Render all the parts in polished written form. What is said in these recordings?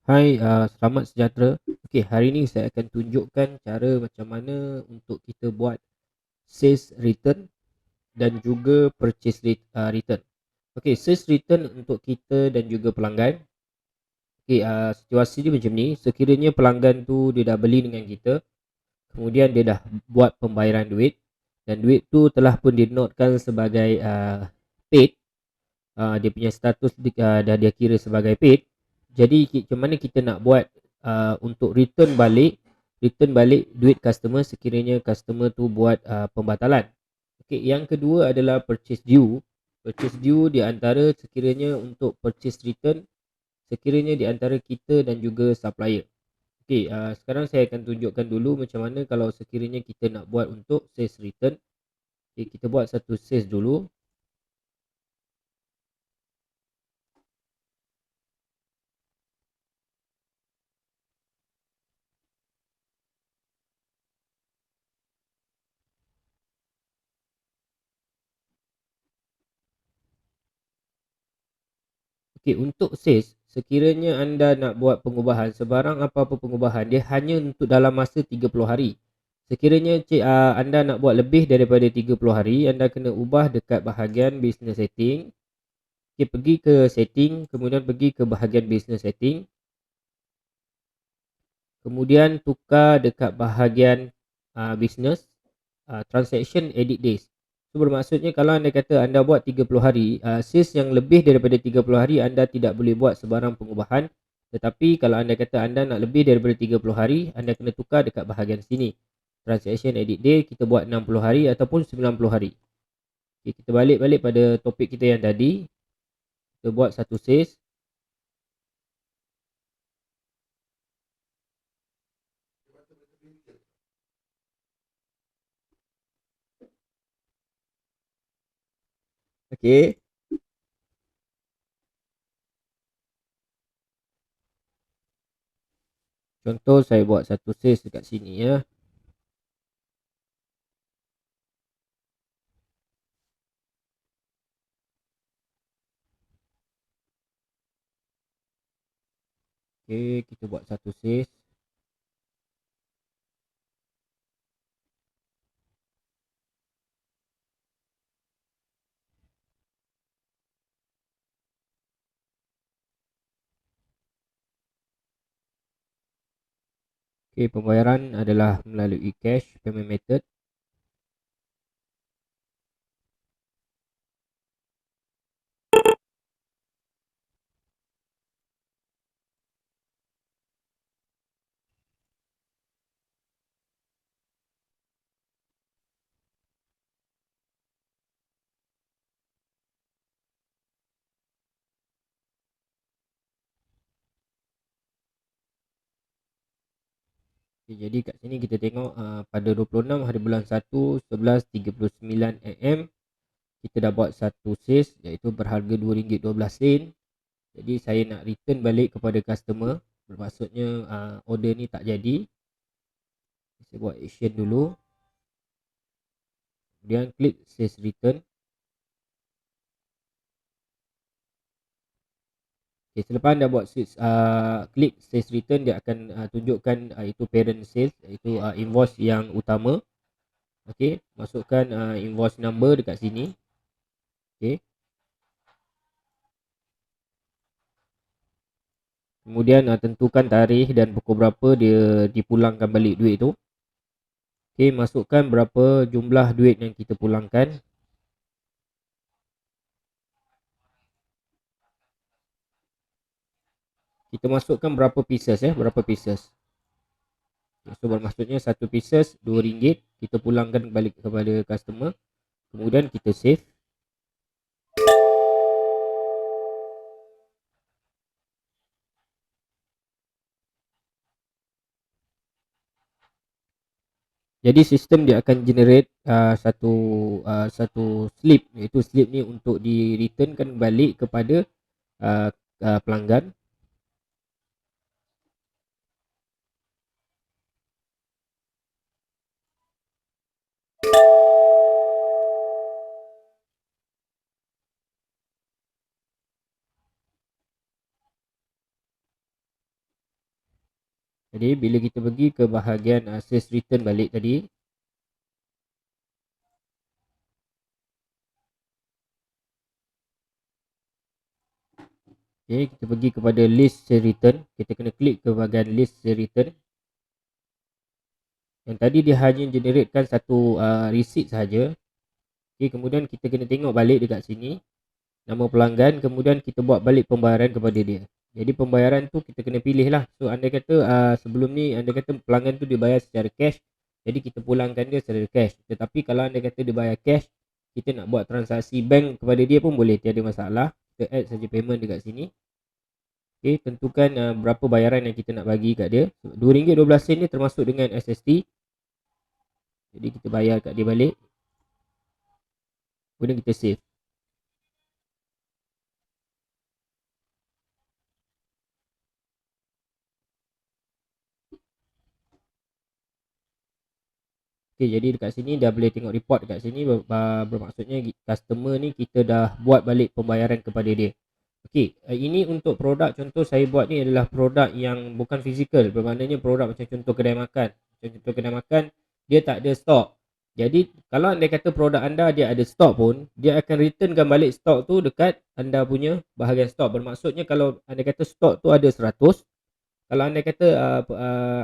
Hai, selamat sejahtera. Okey, hari ini saya akan tunjukkan cara macam mana untuk kita buat sales return dan juga return. Okey, sales return untuk kita dan juga pelanggan. Okey, situasi dia macam ni, sekiranya pelanggan tu dia dah beli dengan kita, kemudian dia dah buat pembayaran duit dan duit tu telah pun dinotkan sebagai paid. Dia punya status dah dia kira sebagai paid. Jadi macam mana kita nak buat untuk return balik duit customer sekiranya customer tu buat pembatalan. Okey, yang kedua adalah purchase due. Purchase due di antara sekiranya untuk purchase return sekiranya di antara kita dan juga supplier. Okey, sekarang saya akan tunjukkan dulu macam mana kalau sekiranya kita nak buat untuk sales return. Okey, kita buat satu sales dulu. Okey, untuk sales, sekiranya anda nak buat pengubahan, sebarang apa-apa pengubahan, dia hanya untuk dalam masa 30 hari. Sekiranya anda nak buat lebih daripada 30 hari, anda kena ubah dekat bahagian business setting. Okey, pergi ke setting, kemudian pergi ke bahagian business setting. Kemudian tukar dekat bahagian business, transaction edit days. So bermaksudnya kalau anda kata anda buat 30 hari, sales yang lebih daripada 30 hari anda tidak boleh buat sebarang pengubahan. Tetapi kalau anda kata anda nak lebih daripada 30 hari, anda kena tukar dekat bahagian sini. Transaction edit day kita buat 60 hari ataupun 90 hari. Okay, kita balik pada topik kita yang tadi. Kita buat satu sales. Okey. Contoh saya buat satu sales dekat sini ya. Okey, kita buat satu sales. Okey, pembayaran adalah melalui cash payment method. Okay, jadi kat sini kita tengok pada 26 hari bulan 1 11:39 AM kita dah buat satu sales iaitu berharga RM2.12. Jadi saya nak return balik kepada customer, bermaksudnya order ni tak jadi. Saya buat action dulu, kemudian klik sales return. Okay, selepas anda buat klik sales return, dia akan tunjukkan itu parent sales, iaitu invoice yang utama. Okey, masukkan invoice number dekat sini. Okey. Kemudian tentukan tarikh dan pukul berapa dia dipulangkan balik duit tu. Okey, masukkan berapa jumlah duit yang kita pulangkan. Kita masukkan berapa pieces berapa pieces. Okay, so bermaksudnya satu pieces RM2, kita pulangkan balik kepada customer. Kemudian kita save. Jadi sistem dia akan generate satu slip, iaitu slip ni untuk di returnkan balik kepada uh, pelanggan. Jadi bila kita pergi ke bahagian sales return balik tadi, okay, kita pergi kepada list sales return. Kita kena klik ke bahagian list sales return. Yang tadi dia hanya generatekan satu receipt sahaja. Okay, kemudian kita kena tengok balik dekat sini nama pelanggan, kemudian kita buat balik pembayaran kepada dia. Jadi pembayaran tu kita kena pilih lah. So anda kata sebelum ni anda kata pelanggan tu dibayar secara cash, jadi kita pulangkan dia secara cash. Tetapi kalau anda kata dia bayar cash, kita nak buat transaksi bank kepada dia pun boleh, tiada masalah. Kita add saja payment dekat sini. Okay, tentukan berapa bayaran yang kita nak bagi kat dia. RM2.12 ni termasuk dengan SST. Jadi kita bayar kat dia balik. Kemudian kita save. Okay, jadi dekat sini dah boleh tengok report dekat sini, bermaksudnya customer ni kita dah buat balik pembayaran kepada dia. Okey, ini untuk produk, contoh saya buat ni adalah produk yang bukan fizikal, bermaknanya produk macam contoh kedai makan. Contoh kedai makan, dia tak ada stok. Jadi kalau anda kata produk anda dia ada stok pun, dia akan returnkan balik stok tu dekat anda punya bahagian stok. Bermaksudnya kalau anda kata stok tu ada 100, kalau anda kata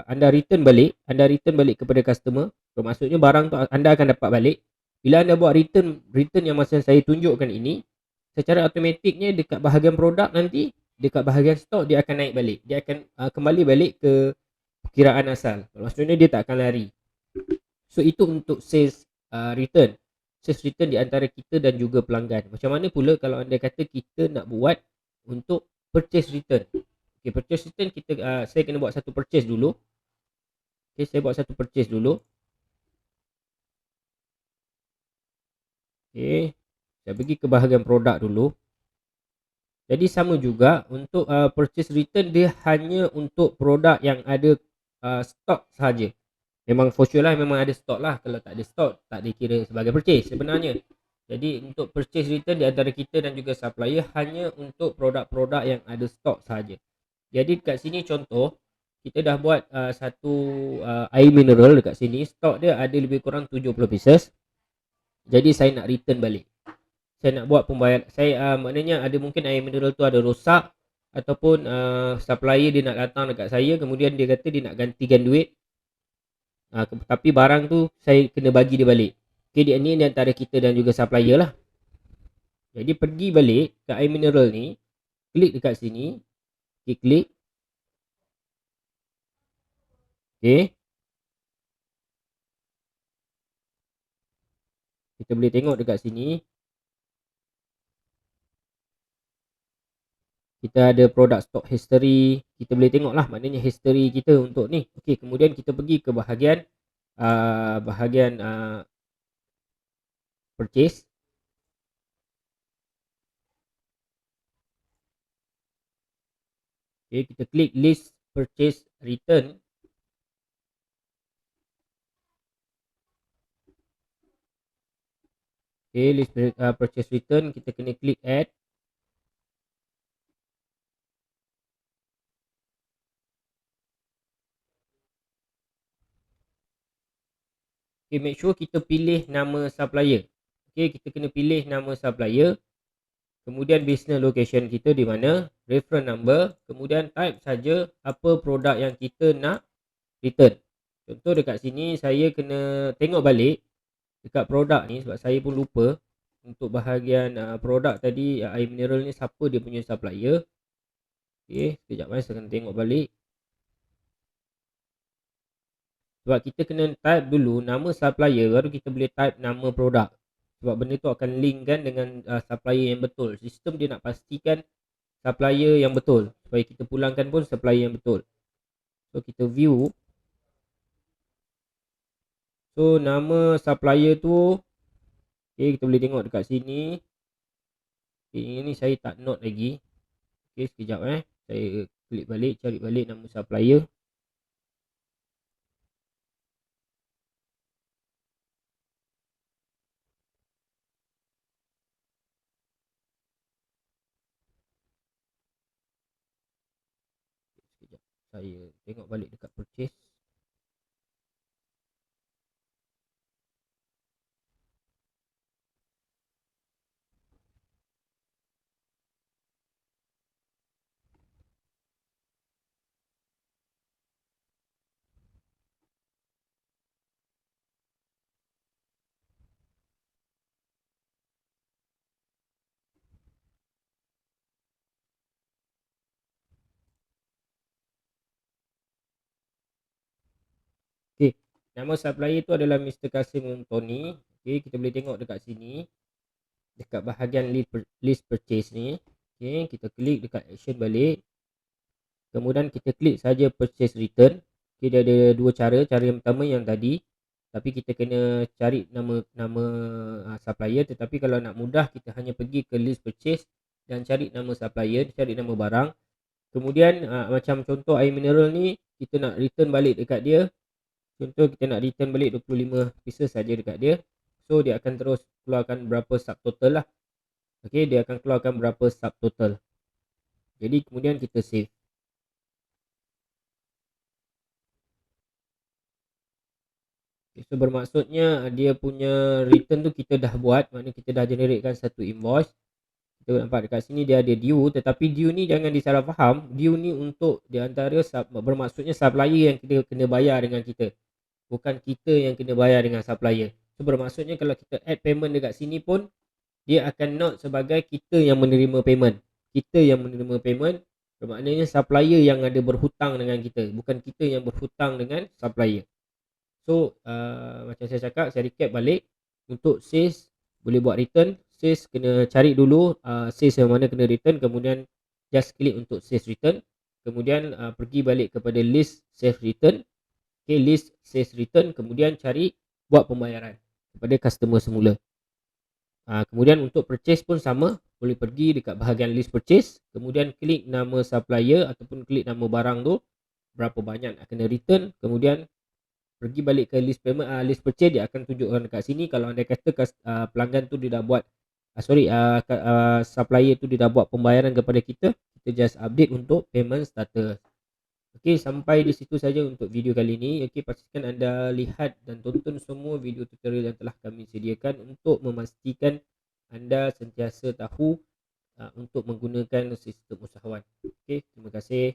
anda return balik kepada customer, bermaksudnya barang tu anda akan dapat balik. Bila anda buat return yang masa saya tunjukkan ini, secara automatiknya dekat bahagian produk nanti, dekat bahagian stok dia akan naik balik. Dia akan kembali balik ke perkiraan asal. Maksudnya dia tak akan lari. So itu untuk sales return. Sales return di antara kita dan juga pelanggan. Macam mana pula kalau anda kata kita nak buat untuk purchase return. Okay, purchase return kita saya kena buat satu purchase dulu. Okay, saya buat satu purchase dulu. Okay, saya pergi ke bahagian produk dulu. Jadi sama juga untuk purchase return, dia hanya untuk produk yang ada stok sahaja. Memang for sure lah, memang ada stok lah. Kalau tak ada stok, tak dikira sebagai purchase sebenarnya. Jadi untuk purchase return di antara kita dan juga supplier hanya untuk produk-produk yang ada stok sahaja. Jadi kat sini contoh, kita dah buat satu air mineral dekat sini. Stok dia ada lebih kurang 70 pieces. Jadi saya nak return balik. Saya nak buat pembayaran. Saya maknanya ada mungkin air mineral tu ada rosak, ataupun supplier dia nak datang dekat saya, kemudian dia kata dia nak gantikan duit, tapi barang tu saya kena bagi dia balik. Okay, dia ni antara kita dan juga supplier lah. Jadi pergi balik ke air mineral ni, klik dekat sini, klik. Okay, kita boleh tengok dekat sini, kita ada product stock history. Kita boleh tengok lah, maknanya history kita untuk ni. Okay, kemudian kita pergi ke bahagian purchase. Okay, kita klik list purchase return. Okay, list purchase return, kita kena klik add. Okay, make sure kita pilih nama supplier. Okay, kita kena pilih nama supplier. Kemudian business location kita di mana, reference number, kemudian type saja apa produk yang kita nak return. Contoh dekat sini saya kena tengok balik dekat produk ni sebab saya pun lupa. Untuk bahagian produk tadi, air mineral ni siapa dia punya supplier. Okay, sekejap saya kena tengok balik. Sebab kita kena type dulu nama supplier, baru kita boleh type nama produk. Sebab benda tu akan link kan dengan supplier yang betul. Sistem dia nak pastikan supplier yang betul, supaya kita pulangkan pun supplier yang betul. So kita view. So nama supplier tu, okay, kita boleh tengok dekat sini. Okay, ini saya tak note lagi. Okay, sekejap saya klik balik, cari balik nama supplier. Saya tengok balik dekat purchase. Okey, nama supplier tu adalah Mr. Kasim Tony. Okey, kita boleh tengok dekat sini dekat bahagian list purchase ni. Okey, kita klik dekat action balik. Kemudian kita klik saja purchase return. Okey, dia ada dua cara. Cara yang pertama yang tadi, tapi kita kena cari nama supplier. Tetapi kalau nak mudah, kita hanya pergi ke list purchase dan cari nama supplier, cari nama barang. Kemudian macam contoh air mineral ni, kita nak return balik dekat dia. Contoh kita nak return balik 25 pieces saja dekat dia. So dia akan terus keluarkan berapa subtotal lah. Okey, dia akan keluarkan berapa subtotal. Jadi kemudian kita save. Okay, so bermaksudnya dia punya return tu kita dah buat, maknanya kita dah generatekan satu invoice. Kita nampak dekat sini dia ada due, tetapi due ni jangan disalah faham. Due ni untuk di antara bermaksudnya supplier yang kita kena bayar dengan kita. Bukan kita yang kena bayar dengan supplier. So bermaksudnya kalau kita add payment dekat sini pun, dia akan note sebagai kita yang menerima payment. Kita yang menerima payment, bermaknanya supplier yang ada berhutang dengan kita, bukan kita yang berhutang dengan supplier. So macam saya cakap, saya recap balik. Untuk sales boleh buat return. Sales kena cari dulu sales yang mana kena return, kemudian just klik untuk sales return. Kemudian pergi balik kepada list sales return. Okay, list sales return, kemudian cari buat pembayaran kepada customer semula. Kemudian untuk purchase pun sama, boleh pergi dekat bahagian list purchase, kemudian klik nama supplier ataupun klik nama barang tu, berapa banyak nak kena return, kemudian pergi balik ke list payment, list purchase, dia akan tunjukkan dekat sini. Kalau anda kata pelanggan tu dia dah buat supplier tu dia dah buat pembayaran kepada kita, kita just update untuk payment status. Okey, sampai di situ saja untuk video kali ini. Okey, pastikan anda lihat dan tonton semua video tutorial yang telah kami sediakan untuk memastikan anda sentiasa tahu untuk menggunakan sistem usahawan. Okey, terima kasih.